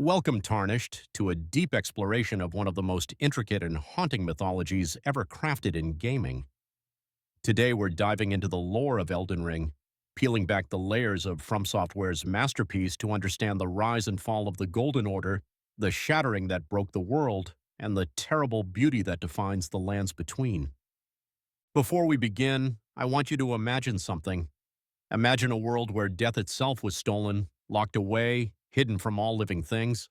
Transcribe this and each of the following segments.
Welcome, Tarnished, to a deep exploration of one of the most intricate and haunting mythologies ever crafted in gaming. Today we're diving into the lore of Elden Ring, peeling back the layers of From Software's masterpiece to understand the rise and fall of the Golden Order, the shattering that broke the world, and the terrible beauty that defines the lands between. Before we begin, I want you to imagine something. Imagine a world where death itself was stolen, locked away, hidden from all living things.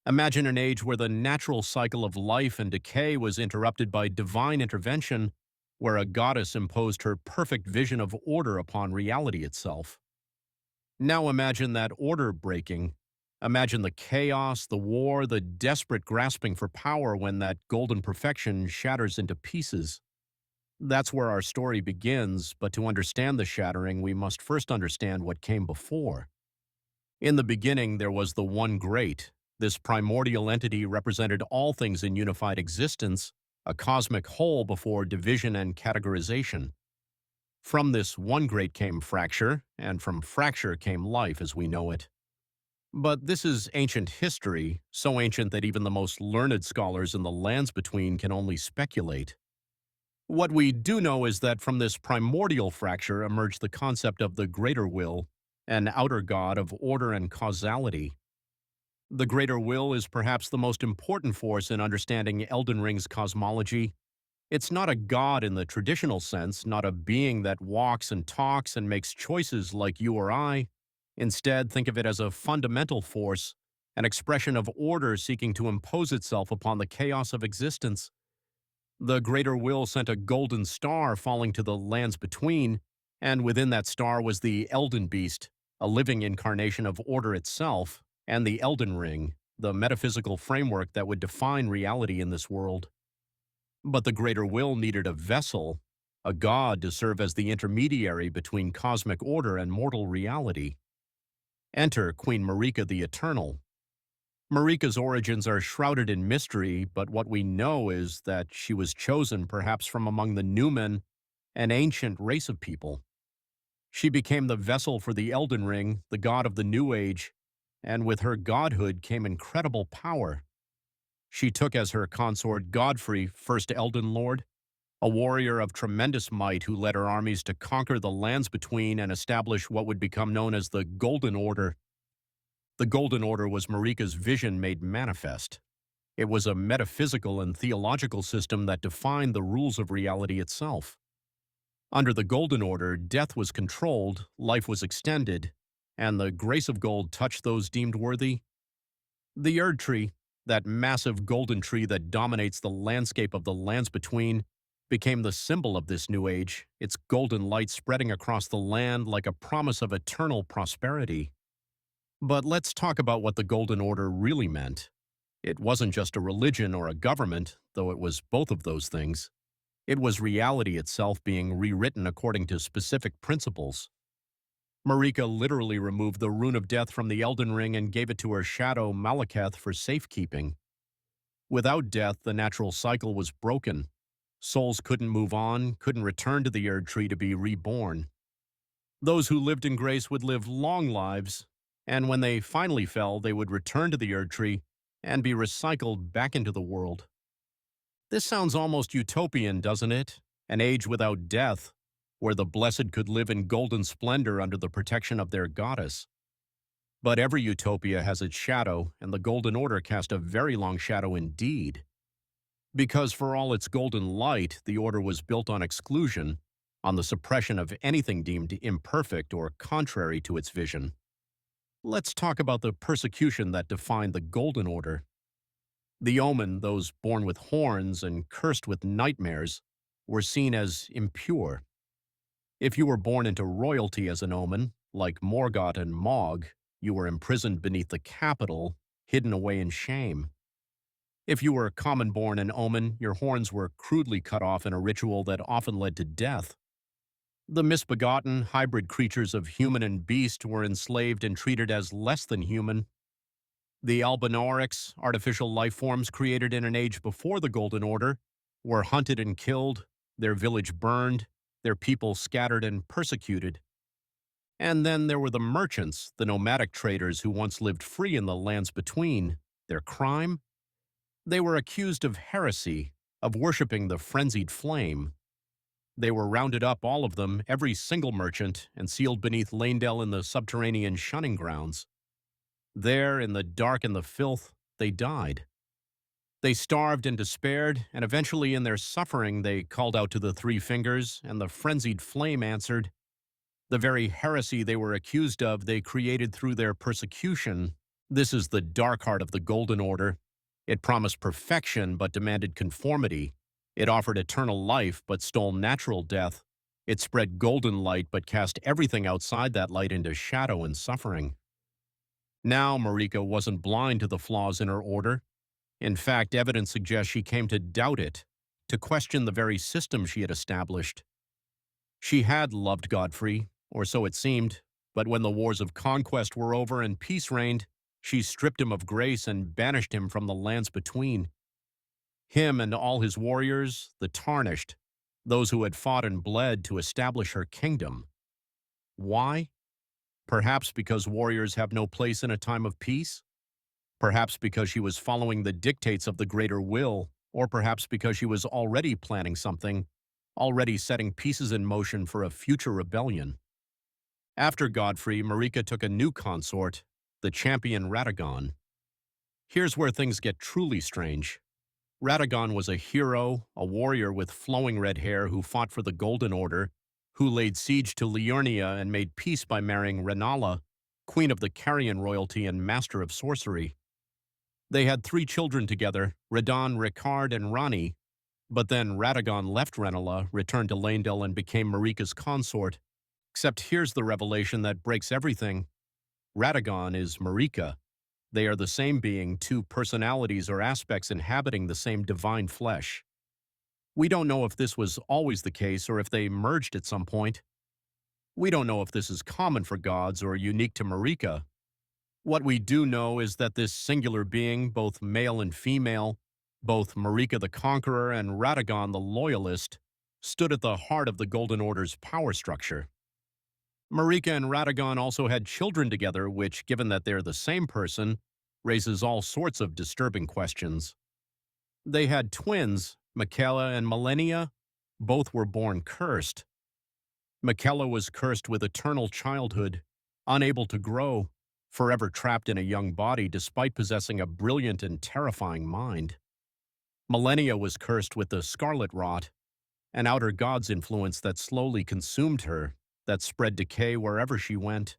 Imagine an age where the natural cycle of life and decay was interrupted by divine intervention, where a goddess imposed her perfect vision of order upon reality itself. Now imagine that order breaking. Imagine the chaos, the war, the desperate grasping for power when that golden perfection shatters into pieces. That's where our story begins, but to understand the shattering, we must first understand what came before. In the beginning, there was the One Great. This primordial entity represented all things in unified existence, a cosmic whole before division and categorization. From this One Great came fracture, and from fracture came life as we know it. But this is ancient history, so ancient that even the most learned scholars in the lands between can only speculate. What we do know is that from this primordial fracture emerged the concept of the greater will, an outer god of order and causality. The greater will is perhaps the most important force in understanding Elden Ring's cosmology. It's not a god in the traditional sense, not a being that walks and talks and makes choices like you or I. Instead, think of it as a fundamental force, an expression of order seeking to impose itself upon the chaos of existence. The greater will sent a golden star falling to the lands between, and within that star was the Elden beast, a living incarnation of order itself, and the Elden Ring, the metaphysical framework that would define reality in this world. But the greater will needed a vessel, a god to serve as the intermediary between cosmic order and mortal reality. Enter Queen Marika the Eternal. Marika's origins are shrouded in mystery, but what we know is that she was chosen perhaps from among the Numen, an ancient race of people. She became the vessel for the Elden Ring, the god of the New Age, and with her godhood came incredible power. She took as her consort Godfrey, first Elden Lord, a warrior of tremendous might who led her armies to conquer the lands between and establish what would become known as the Golden Order. The Golden Order was Marika's vision made manifest. It was a metaphysical and theological system that defined the rules of reality itself. Under the Golden Order, death was controlled, life was extended, and the grace of gold touched those deemed worthy. The Erd Tree, that massive golden tree that dominates the landscape of the lands between, became the symbol of this new age, its golden light spreading across the land like a promise of eternal prosperity. But let's talk about what the Golden Order really meant. It wasn't just a religion or a government, though it was both of those things. It was reality itself being rewritten according to specific principles. Marika literally removed the Rune of Death from the Elden Ring and gave it to her shadow Malekith for safekeeping. Without death, the natural cycle was broken. Souls couldn't move on, couldn't return to the Erd Tree to be reborn. Those who lived in grace would live long lives, and when they finally fell, they would return to the Erd Tree and be recycled back into the world. This sounds almost utopian, doesn't it? An age without death, where the blessed could live in golden splendor under the protection of their goddess. But every utopia has its shadow, and the Golden Order cast a very long shadow indeed. Because for all its golden light, the Order was built on exclusion, on the suppression of anything deemed imperfect or contrary to its vision. Let's talk about the persecution that defined the Golden Order. The Omen, those born with horns and cursed with nightmares, were seen as impure. If you were born into royalty as an Omen, like Morgoth and Mog, you were imprisoned beneath the capital, hidden away in shame. If you were common-born an Omen, your horns were crudely cut off in a ritual that often led to death. The misbegotten, hybrid creatures of human and beast were enslaved and treated as less than human. The Albinaurics, artificial life forms created in an age before the Golden Order, were hunted and killed, their village burned, their people scattered and persecuted. And then there were the merchants, the nomadic traders who once lived free in the lands between. Their crime? They were accused of heresy, of worshipping the frenzied flame. They were rounded up, all of them, every single merchant, and sealed beneath Lanedell in the subterranean shunning grounds. There, in the dark and the filth, they died. They starved and despaired, and eventually in their suffering they called out to the Three Fingers, and the frenzied flame answered. The very heresy they were accused of they created through their persecution. This is the dark heart of the Golden Order. It promised perfection but demanded conformity. It offered eternal life but stole natural death. It spread golden light but cast everything outside that light into shadow and suffering. Now Marika wasn't blind to the flaws in her order. In fact, evidence suggests she came to doubt it, to question the very system she had established. She had loved Godfrey, or so it seemed, but when the wars of conquest were over and peace reigned, she stripped him of grace and banished him from the lands between. Him and all his warriors, the tarnished, those who had fought and bled to establish her kingdom. Why? Perhaps because warriors have no place in a time of peace? Perhaps because she was following the dictates of the greater will, or perhaps because she was already planning something, already setting pieces in motion for a future rebellion. After Godfrey, Marika took a new consort, the champion Radagon. Here's where things get truly strange. Radagon was a hero, a warrior with flowing red hair who fought for the Golden Order, who laid siege to Liurnia and made peace by marrying Renala, queen of the Carrion royalty and master of sorcery. They had 3 children together, Radon, Ricard, and Rani, but then Radagon left Renala, returned to Lanedell, and became Marika's consort. Except here's the revelation that breaks everything. Radagon is Marika. They are the same being, 2 personalities or aspects inhabiting the same divine flesh. We don't know if this was always the case or if they merged at some point. We don't know if this is common for gods or unique to Marika. What we do know is that this singular being, both male and female, both Marika the Conqueror and Radagon the Loyalist, stood at the heart of the Golden Order's power structure. Marika and Radagon also had children together, which, given that they're the same person, raises all sorts of disturbing questions. They had twins, Michaela and Millennia. Both were born cursed. Michaela was cursed with eternal childhood, unable to grow, forever trapped in a young body despite possessing a brilliant and terrifying mind. Millennia was cursed with the Scarlet Rot, an outer god's influence that slowly consumed her, that spread decay wherever she went.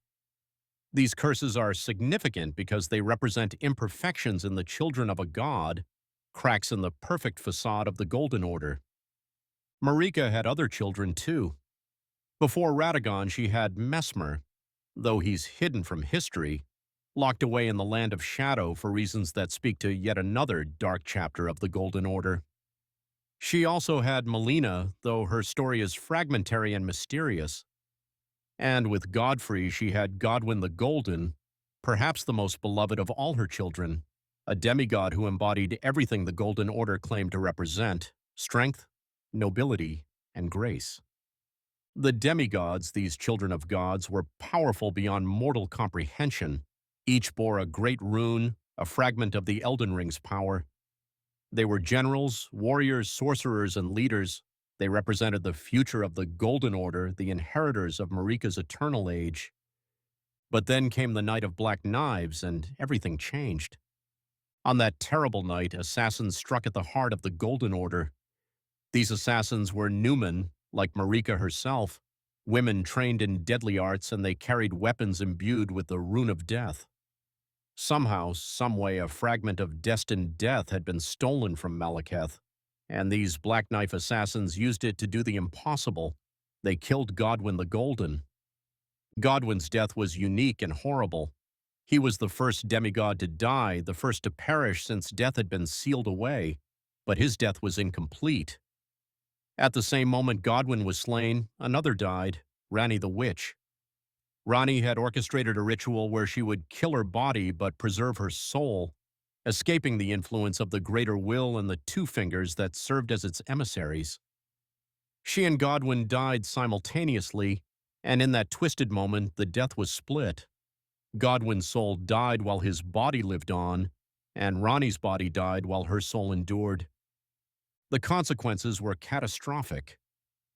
These curses are significant because they represent imperfections in the children of a god, cracks in the perfect facade of the Golden Order. Marika had other children too. Before Radagon, she had Mesmer, though he's hidden from history, locked away in the land of shadow for reasons that speak to yet another dark chapter of the Golden Order. She also had Melina, though her story is fragmentary and mysterious. And with Godfrey, she had Godwyn the Golden, perhaps the most beloved of all her children, a demigod who embodied everything the Golden Order claimed to represent: strength, nobility, and grace. The demigods, these children of gods, were powerful beyond mortal comprehension. Each bore a great rune, a fragment of the Elden Ring's power. They were generals, warriors, sorcerers, and leaders. They represented the future of the Golden Order, the inheritors of Marika's eternal age. But then came the Night of Black Knives, and everything changed. On that terrible night, assassins struck at the heart of the Golden Order. These assassins were Newman, like Marika herself, women trained in deadly arts, and they carried weapons imbued with the Rune of Death. Somehow, someway, a fragment of destined death had been stolen from Malekith, and these Black Knife assassins used it to do the impossible. They killed Godwyn the Golden. Godwyn's death was unique and horrible. He was the first demigod to die, the first to perish since death had been sealed away, but his death was incomplete. At the same moment Godwyn was slain, another died, Rani the Witch. Rani had orchestrated a ritual where she would kill her body but preserve her soul, escaping the influence of the greater will and the Two Fingers that served as its emissaries. She and Godwyn died simultaneously, And in that twisted moment, the death was split. Godwin's soul died while his body lived on, and Ronnie's body died while her soul endured. The consequences were catastrophic.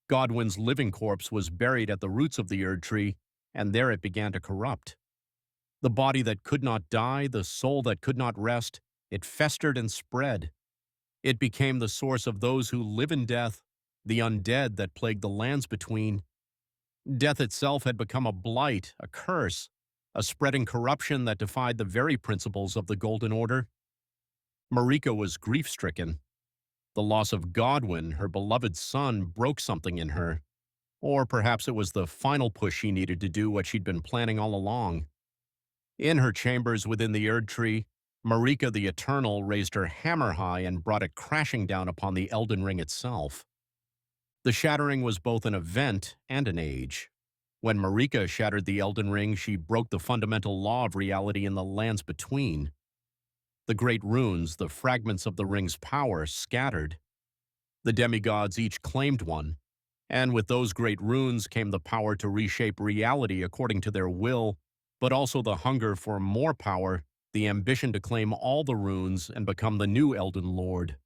Godwin's living corpse was buried at the roots of the Erd tree, and there it began to corrupt. The body that could not die, the soul that could not rest, it festered and spread. It became the source of those who live in death, the undead that plagued the lands between. Death itself had become a blight, a curse, a spreading corruption that defied the very principles of the Golden Order. Marika was grief-stricken. The loss of Godwin, her beloved son, broke something in her. Or perhaps it was the final push she needed to do what she'd been planning all along. In her chambers within the Erd tree, Marika the Eternal raised her hammer high and brought it crashing down upon the Elden Ring itself. The shattering was both an event and an age. When Marika shattered the Elden Ring, she broke the fundamental law of reality in the lands between. The great runes, the fragments of the ring's power, scattered. The demigods each claimed one, and with those great runes came the power to reshape reality according to their will, but also the hunger for more power, the ambition to claim all the runes and become the new Elden Lord.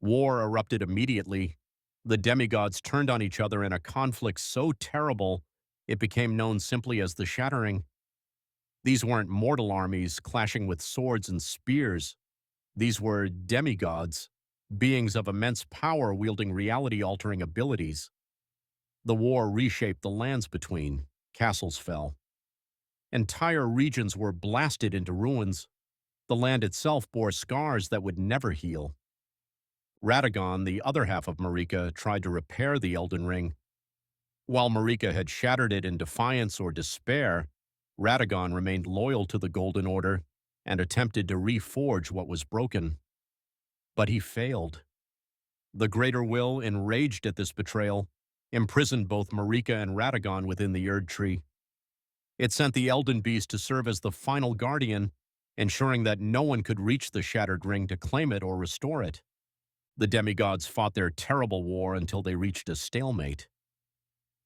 War erupted immediately. The demigods turned on each other in a conflict so terrible it became known simply as the Shattering. These weren't mortal armies clashing with swords and spears. These were demigods, beings of immense power wielding reality-altering abilities. The war reshaped the lands between. Castles fell. Entire regions were blasted into ruins. The land itself bore scars that would never heal. Radagon, the other half of Marika, tried to repair the Elden Ring. While Marika had shattered it in defiance or despair, Radagon remained loyal to the Golden Order and attempted to reforge what was broken. But he failed. The Greater Will, enraged at this betrayal, imprisoned both Marika and Radagon within the Erd Tree. It sent the Elden Beast to serve as the final guardian, ensuring that no one could reach the Shattered Ring to claim it or restore it. The demigods fought their terrible war until they reached a stalemate.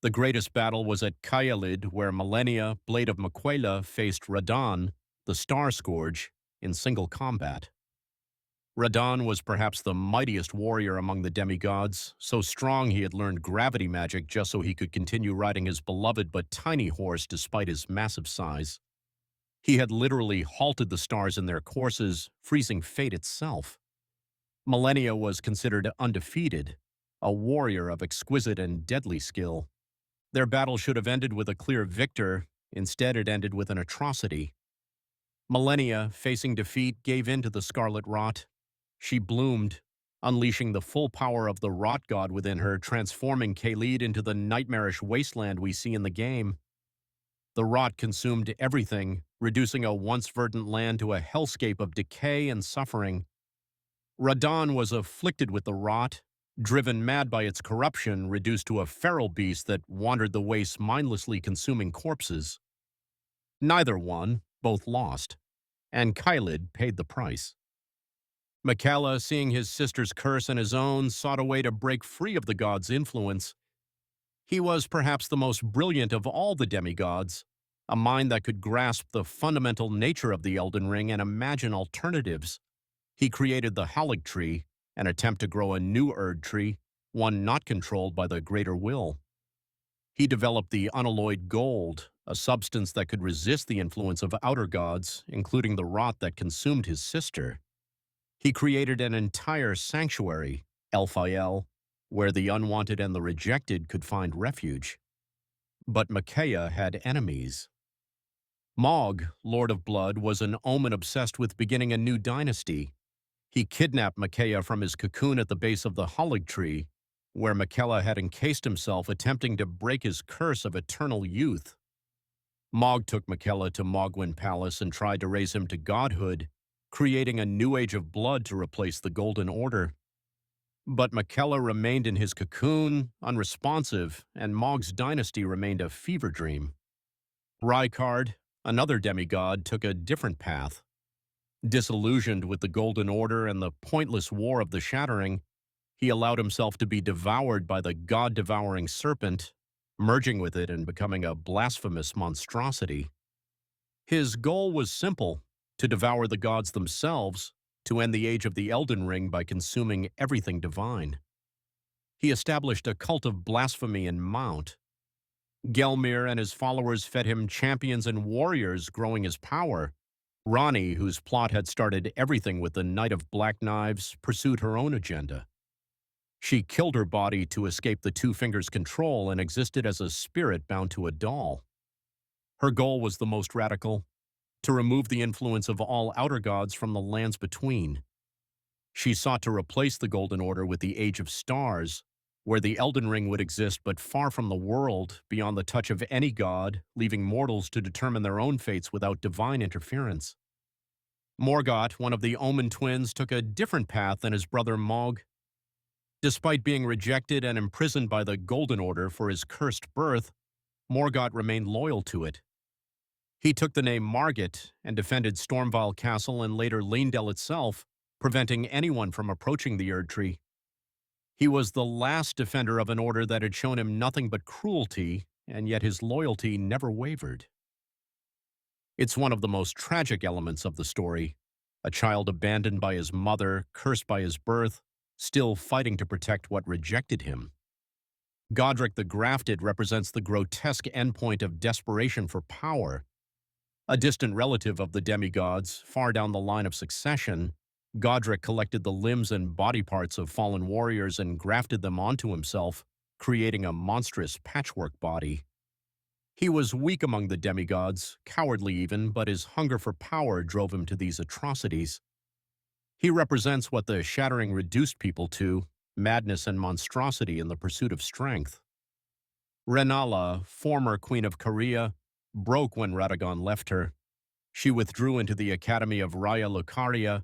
The greatest battle was at Caelid, where Malenia, Blade of Maquela, faced Radahn, the Star Scourge, in single combat. Radahn was perhaps the mightiest warrior among the demigods, so strong he had learned gravity magic just so he could continue riding his beloved but tiny horse despite his massive size. He had literally halted the stars in their courses, freezing fate itself. Malenia was considered undefeated, a warrior of exquisite and deadly skill. Their battle should have ended with a clear victor. Instead, it ended with an atrocity. Malenia, facing defeat, gave in to the scarlet rot. She bloomed, unleashing the full power of the rot god within her, transforming Caelid into the nightmarish wasteland we see in the game. The rot consumed everything, reducing a once verdant land to a hellscape of decay and suffering. Radahn was afflicted with the rot, driven mad by its corruption, reduced to a feral beast that wandered the wastes mindlessly consuming corpses. Neither won, both lost, and Caelid paid the price. Michaela, seeing his sister's curse and his own, sought a way to break free of the god's influence. He was perhaps the most brilliant of all the demigods, a mind that could grasp the fundamental nature of the Elden Ring and imagine alternatives. He created the Halig Tree, an attempt to grow a new Erd Tree, one not controlled by the Greater Will. He developed the unalloyed gold, a substance that could resist the influence of outer gods, including the rot that consumed his sister. He created an entire sanctuary, Elphael, where the unwanted and the rejected could find refuge. But Micaiah had enemies. Mog, Lord of Blood, was an omen obsessed with beginning a new dynasty. He kidnapped Micaiah from his cocoon at the base of the Halig Tree, where Michaela had encased himself, attempting to break his curse of eternal youth. Mog took Michaela to Mogwyn Palace and tried to raise him to godhood, creating a new age of blood to replace the Golden Order. But Michaela remained in his cocoon, unresponsive, and Mog's dynasty remained a fever dream. Rykard, another demigod, took a different path. Disillusioned with the Golden Order and the pointless war of the Shattering, he allowed himself to be devoured by the god-devouring serpent, merging with it and becoming a blasphemous monstrosity. His goal was simple: to devour the gods themselves, to end the age of the Elden Ring by consuming everything divine. He established a cult of blasphemy in Mount. Gelmir and his followers fed him champions and warriors, growing his power. Rani, whose plot had started everything with the Knight of Black Knives, pursued her own agenda. She killed her body to escape the Two Fingers' control and existed as a spirit bound to a doll. Her goal was the most radical: to remove the influence of all outer gods from the lands between. She sought to replace the Golden Order with the Age of Stars, where the Elden Ring would exist but far from the world, beyond the touch of any god, leaving mortals to determine their own fates without divine interference. Morgott, one of the Omen twins, took a different path than his brother Mog. Despite being rejected and imprisoned by the Golden Order for his cursed birth, Morgott remained loyal to it. He took the name Margit and defended Stormvile Castle and later Leyndell itself, preventing anyone from approaching the Erd Tree. He was the last defender of an order that had shown him nothing but cruelty, and yet his loyalty never wavered. It's one of the most tragic elements of the story: a child abandoned by his mother, cursed by his birth, still fighting to protect what rejected him. Godric the Grafted represents the grotesque endpoint of desperation for power. A distant relative of the demigods, far down the line of succession, Godric collected the limbs and body parts of fallen warriors and grafted them onto himself, creating a monstrous patchwork body. He was weak among the demigods, cowardly even, but his hunger for power drove him to these atrocities. He represents what the Shattering reduced people to: madness and monstrosity in the pursuit of strength. Renala, former Queen of Korea, broke when Radagon left her. She withdrew into the Academy of Raya Lucaria,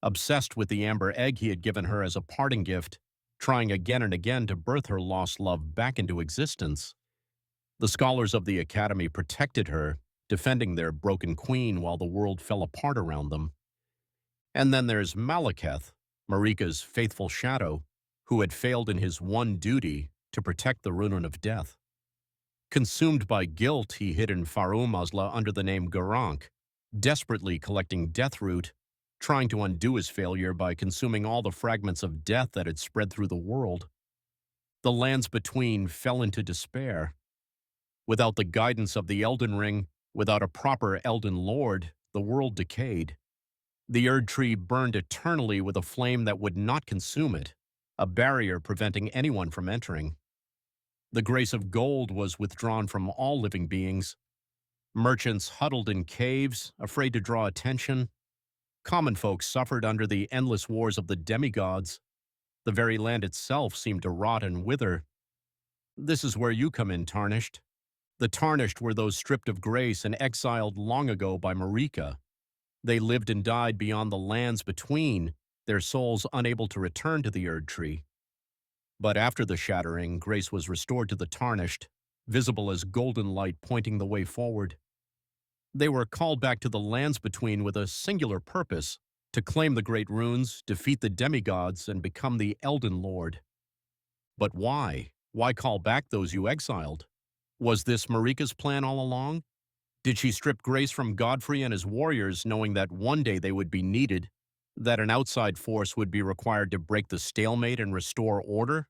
obsessed with the amber egg he had given her as a parting gift, trying again and again to birth her lost love back into existence. The scholars of the Academy protected her, defending their broken queen while the world fell apart around them. And then there's Malekith, Marika's faithful shadow, who had failed in his one duty to protect the Ruin of Death. Consumed by guilt, he hid in Farum Azla under the name Garank, desperately collecting Deathroot, trying to undo his failure by consuming all the fragments of death that had spread through the world. The lands between fell into despair. Without the guidance of the Elden Ring, without a proper Elden Lord, the world decayed. The Erd Tree burned eternally with a flame that would not consume it, a barrier preventing anyone from entering. The grace of gold was withdrawn from all living beings. Merchants huddled in caves, afraid to draw attention. Common folk suffered under the endless wars of the demigods. The very land itself seemed to rot and wither. This is where you come in, Tarnished. The Tarnished were those stripped of grace and exiled long ago by Marika. They lived and died beyond the lands between, their souls unable to return to the Erd Tree. But after the Shattering, grace was restored to the Tarnished, visible as golden light pointing the way forward. They were called back to the lands between with a singular purpose: to claim the great runes, defeat the demigods, and become the Elden Lord. But why? Why call back those you exiled? Was this Marika's plan all along? Did she strip grace from Godfrey and his warriors, knowing that one day they would be needed, that an outside force would be required to break the stalemate and restore order?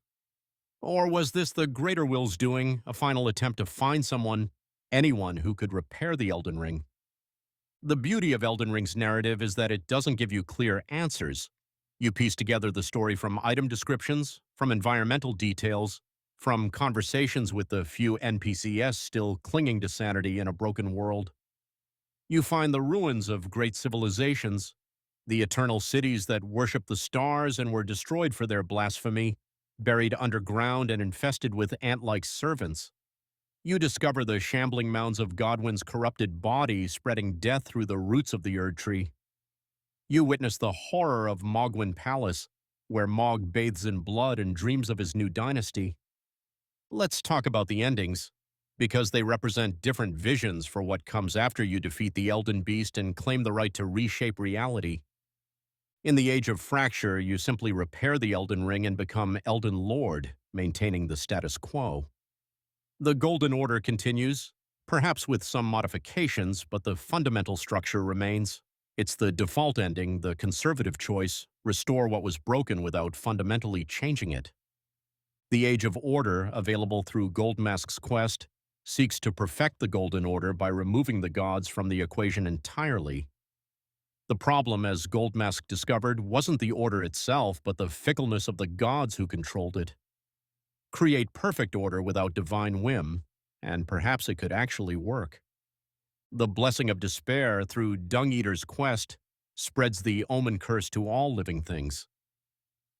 Or was this the Greater Will's doing, a final attempt to find someone, anyone who could repair the Elden Ring? The beauty of Elden Ring's narrative is that it doesn't give you clear answers. You piece together the story from item descriptions, from environmental details, from conversations with the few NPCs still clinging to sanity in a broken world. You find the ruins of great civilizations, the eternal cities that worship the stars and were destroyed for their blasphemy, buried underground and infested with ant-like servants. You discover the shambling mounds of Godwyn's corrupted body spreading death through the roots of the Erd Tree. You witness the horror of Mogwyn Palace, where Mog bathes in blood and dreams of his new dynasty. Let's talk about the endings, because they represent different visions for what comes after you defeat the Elden Beast and claim the right to reshape reality. In the Age of Fracture, you simply repair the Elden Ring and become Elden Lord, maintaining the status quo. The Golden Order continues, perhaps with some modifications, but the fundamental structure remains. It's the default ending, the conservative choice, restore what was broken without fundamentally changing it. The Age of Order, available through Goldmask's Quest, seeks to perfect the Golden Order by removing the gods from the equation entirely. The problem, as Goldmask discovered, wasn't the Order itself, but the fickleness of the gods who controlled it. Create perfect order without divine whim, and perhaps it could actually work. The Blessing of Despair, through Dung Eater's Quest, spreads the omen curse to all living things.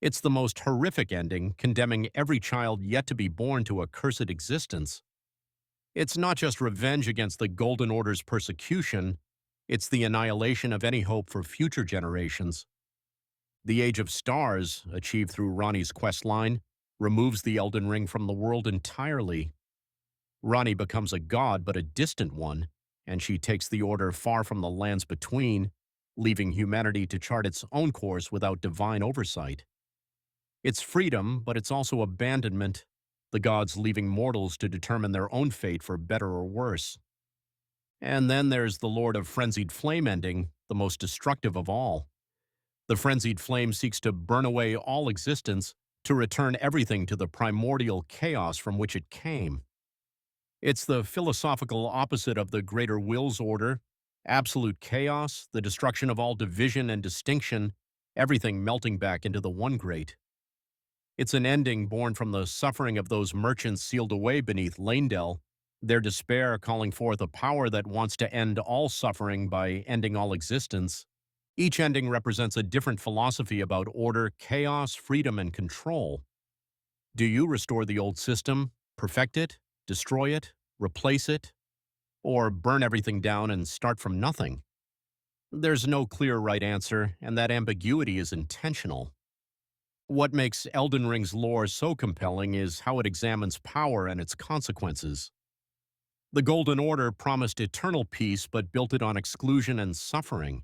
It's the most horrific ending, condemning every child yet to be born to a cursed existence. It's not just revenge against the Golden Order's persecution, it's the annihilation of any hope for future generations. The Age of Stars, achieved through Ronnie's quest line, removes the Elden Ring from the world entirely. Ronnie becomes a god, but a distant one, and she takes the Order far from the lands between, leaving humanity to chart its own course without divine oversight. It's freedom, but it's also abandonment, the gods leaving mortals to determine their own fate for better or worse. And then there's the Lord of Frenzied Flame ending, the most destructive of all. The Frenzied Flame seeks to burn away all existence, to return everything to the primordial chaos from which it came. It's the philosophical opposite of the Greater Will's order, absolute chaos, the destruction of all division and distinction, everything melting back into the one great. It's an ending born from the suffering of those merchants sealed away beneath Lanedell, their despair calling forth a power that wants to end all suffering by ending all existence. Each ending represents a different philosophy about order, chaos, freedom, and control. Do you restore the old system, perfect it, destroy it, replace it, or burn everything down and start from nothing? There's no clear right answer, and that ambiguity is intentional. What makes Elden Ring's lore so compelling is how it examines power and its consequences. The Golden Order promised eternal peace but built it on exclusion and suffering.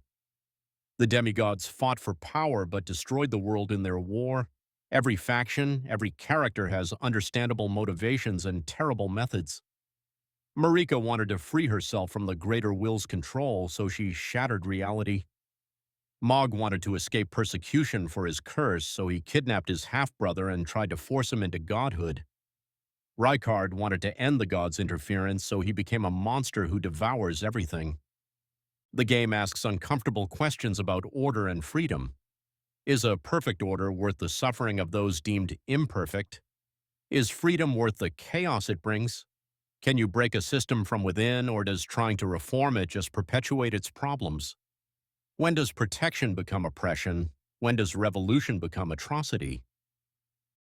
The demigods fought for power but destroyed the world in their war. Every faction, every character has understandable motivations and terrible methods. Marika wanted to free herself from the Greater Will's control, so she shattered reality. Mog wanted to escape persecution for his curse, so he kidnapped his half-brother and tried to force him into godhood. Rykard wanted to end the gods' interference, so he became a monster who devours everything. The game asks uncomfortable questions about order and freedom. Is a perfect order worth the suffering of those deemed imperfect? Is freedom worth the chaos it brings? Can you break a system from within, or does trying to reform it just perpetuate its problems? When does protection become oppression? When does revolution become atrocity?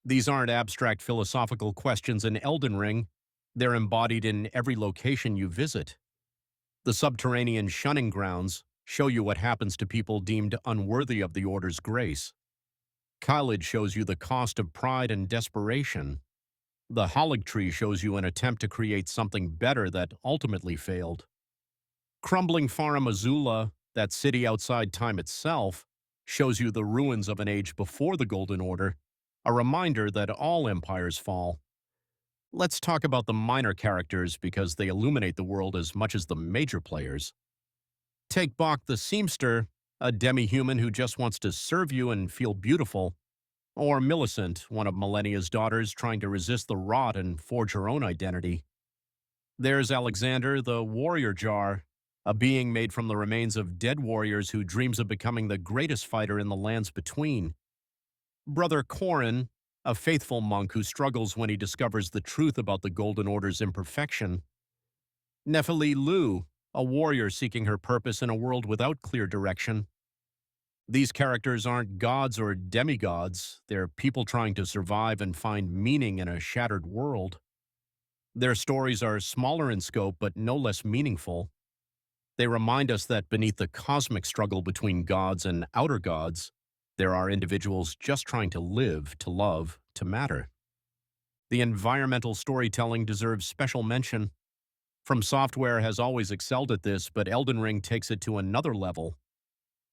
These aren't abstract philosophical questions in Elden Ring. They're embodied in every location you visit. The subterranean shunning grounds show you what happens to people deemed unworthy of the Order's grace. Kylid shows you the cost of pride and desperation. The Hollig Tree shows you an attempt to create something better that ultimately failed. Crumbling Farum Azula, that city outside time itself, shows you the ruins of an age before the Golden Order, a reminder that all empires fall. Let's talk about the minor characters because they illuminate the world as much as the major players. Take Bach the Seamster, a demi-human who just wants to serve you and feel beautiful, or Millicent, one of Millennia's daughters trying to resist the rot and forge her own identity. There's Alexander, the warrior jar, a being made from the remains of dead warriors who dreams of becoming the greatest fighter in the lands between. Brother Corrin, a faithful monk who struggles when he discovers the truth about the Golden Order's imperfection. Nephili Lu, a warrior seeking her purpose in a world without clear direction. These characters aren't gods or demigods, they're people trying to survive and find meaning in a shattered world. Their stories are smaller in scope but no less meaningful. They remind us that beneath the cosmic struggle between gods and outer gods, there are individuals just trying to live, to love, to matter. The environmental storytelling deserves special mention. From Software has always excelled at this, but Elden Ring takes it to another level.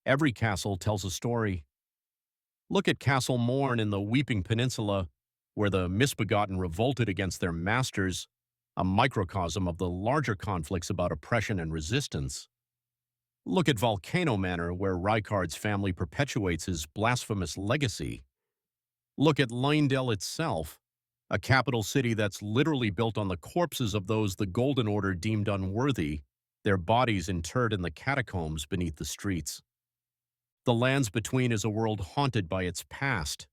Every castle tells a story. Look at Castle Morn in the Weeping Peninsula, where the misbegotten revolted against their masters, a microcosm of the larger conflicts about oppression and resistance. Look at Volcano Manor, where Rykard's family perpetuates his blasphemous legacy. Look at Leyndell itself, a capital city that's literally built on the corpses of those the Golden Order deemed unworthy, their bodies interred in the catacombs beneath the streets. The Lands Between is a world haunted by its past.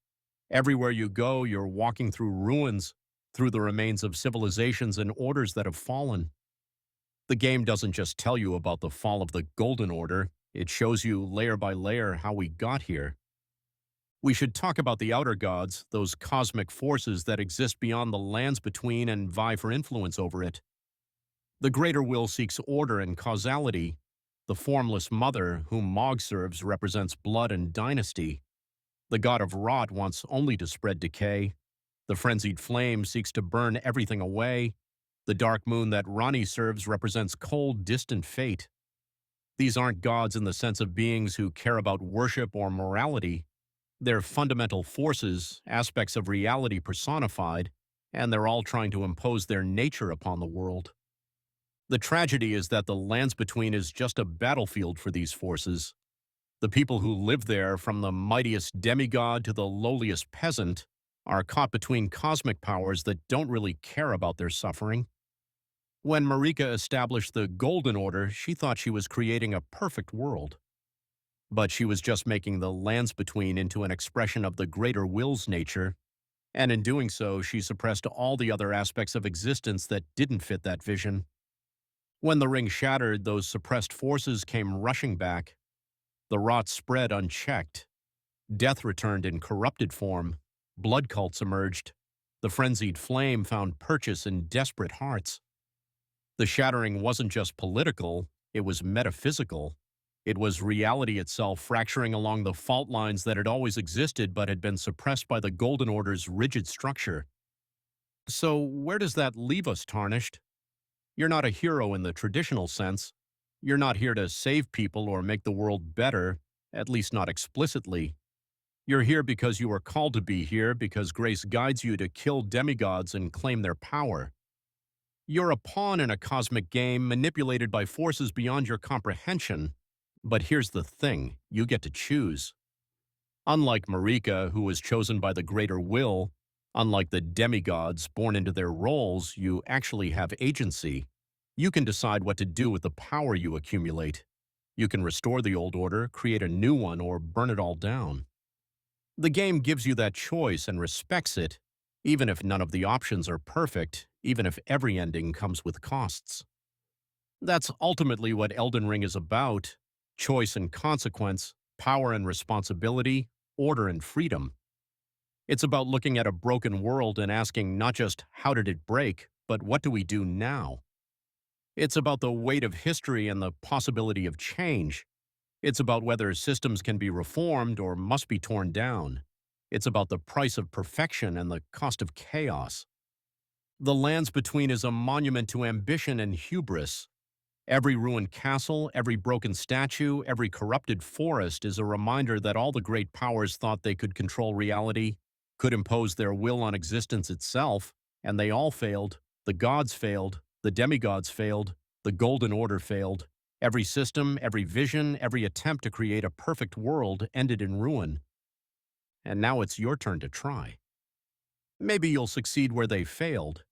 Everywhere you go, you're walking through ruins, through the remains of civilizations and orders that have fallen. The game doesn't just tell you about the fall of the Golden Order, it shows you layer by layer how we got here. We should talk about the outer gods, those cosmic forces that exist beyond the Lands Between and vie for influence over it. The greater will seeks order and causality. The formless mother, whom Mog serves, represents blood and dynasty. The god of rot wants only to spread decay. The frenzied flame seeks to burn everything away. The dark moon that Rani serves represents cold, distant fate. These aren't gods in the sense of beings who care about worship or morality. They're fundamental forces, aspects of reality personified, and they're all trying to impose their nature upon the world. The tragedy is that the Lands Between is just a battlefield for these forces. The people who live there, from the mightiest demigod to the lowliest peasant, are caught between cosmic powers that don't really care about their suffering. When Marika established the Golden Order, she thought she was creating a perfect world. But she was just making the Lands Between into an expression of the greater will's nature, and in doing so, she suppressed all the other aspects of existence that didn't fit that vision. When the ring shattered, those suppressed forces came rushing back. The rot spread unchecked. Death returned in corrupted form. Blood cults emerged. The frenzied flame found purchase in desperate hearts. The shattering wasn't just political, it was metaphysical. It was reality itself fracturing along the fault lines that had always existed but had been suppressed by the Golden Order's rigid structure. So where does that leave us, Tarnished? You're not a hero in the traditional sense. You're not here to save people or make the world better, at least not explicitly. You're here because you are called to be here, because grace guides you to kill demigods and claim their power. You're a pawn in a cosmic game manipulated by forces beyond your comprehension. But here's the thing, you get to choose. Unlike Marika, who was chosen by the greater will, unlike the demigods born into their roles, you actually have agency. You can decide what to do with the power you accumulate. You can restore the old order, create a new one, or burn it all down. The game gives you that choice and respects it, even if none of the options are perfect, even if every ending comes with costs. That's ultimately what Elden Ring is about: choice and consequence, power and responsibility, order and freedom. It's about looking at a broken world and asking not just how did it break, but what do we do now? It's about the weight of history and the possibility of change. It's about whether systems can be reformed or must be torn down. It's about the price of perfection and the cost of chaos. The Lands Between is a monument to ambition and hubris. Every ruined castle, every broken statue, every corrupted forest is a reminder that all the great powers thought they could control reality, could impose their will on existence itself, and they all failed. The gods failed, the demigods failed, the Golden Order failed. Every system, every vision, every attempt to create a perfect world ended in ruin. And now it's your turn to try. Maybe you'll succeed where they failed.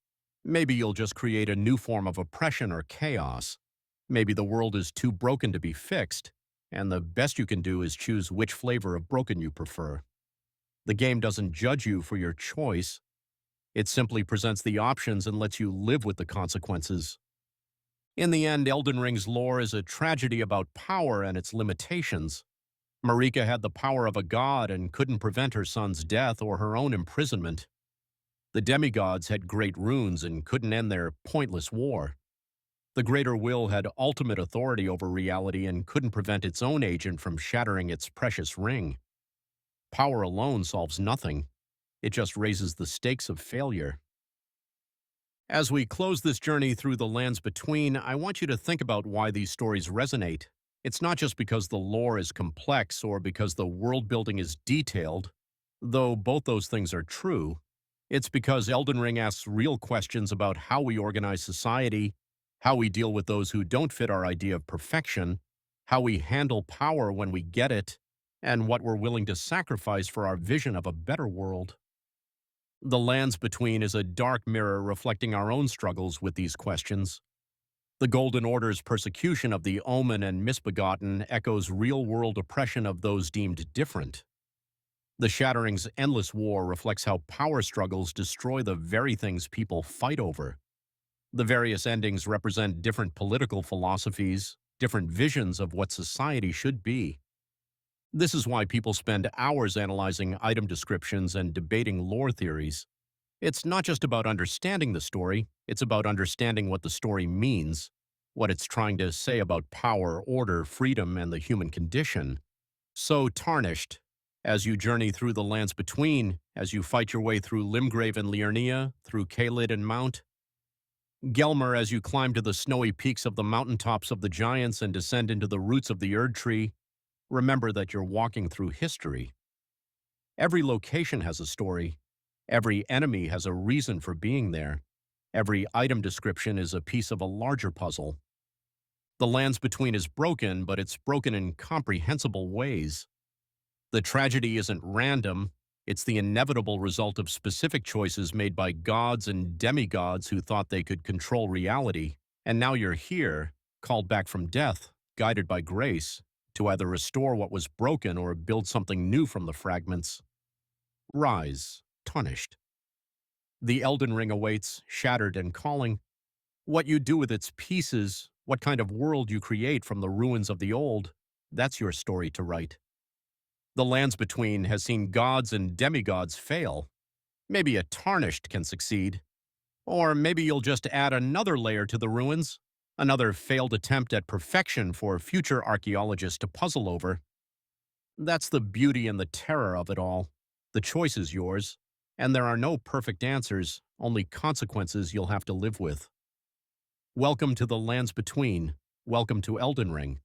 Maybe you'll just create a new form of oppression or chaos. Maybe the world is too broken to be fixed, and the best you can do is choose which flavor of broken you prefer. The game doesn't judge you for your choice. It simply presents the options and lets you live with the consequences. In the end, Elden Ring's lore is a tragedy about power and its limitations. Marika had the power of a god and couldn't prevent her son's death or her own imprisonment. The demigods had great runes and couldn't end their pointless war. The greater will had ultimate authority over reality and couldn't prevent its own agent from shattering its precious ring. Power alone solves nothing. It just raises the stakes of failure. As we close this journey through the Lands Between, I want you to think about why these stories resonate. It's not just because the lore is complex or because the world building is detailed, though both those things are true. It's because Elden Ring asks real questions about how we organize society, how we deal with those who don't fit our idea of perfection, how we handle power when we get it, and what we're willing to sacrifice for our vision of a better world. The Lands Between is a dark mirror reflecting our own struggles with these questions. The Golden Order's persecution of the omen and misbegotten echoes real-world oppression of those deemed different. The Shattering's endless war reflects how power struggles destroy the very things people fight over. The various endings represent different political philosophies, different visions of what society should be. This is why people spend hours analyzing item descriptions and debating lore theories. It's not just about understanding the story, it's about understanding what the story means, what it's trying to say about power, order, freedom, and the human condition. So tarnished, as you journey through the Lands Between, as you fight your way through Limgrave and Liurnia, through Caelid and Mount, Gelmer as you climb to the snowy peaks of the mountaintops of the giants and descend into the roots of the Erd Tree, remember that you're walking through history. Every location has a story. Every enemy has a reason for being there. Every item description is a piece of a larger puzzle. The Lands Between is broken, but it's broken in comprehensible ways. The tragedy isn't random. It's the inevitable result of specific choices made by gods and demigods who thought they could control reality. And now you're here, called back from death, guided by grace, to either restore what was broken or build something new from the fragments. Rise, tarnished. The Elden Ring awaits, shattered and calling. What you do with its pieces, what kind of world you create from the ruins of the old, that's your story to write. The Lands Between has seen gods and demigods fail. Maybe a tarnished can succeed. Or maybe you'll just add another layer to the ruins, another failed attempt at perfection for future archaeologists to puzzle over. That's the beauty and the terror of it all. The choice is yours, and there are no perfect answers, only consequences you'll have to live with. Welcome to the Lands Between. Welcome to Elden Ring.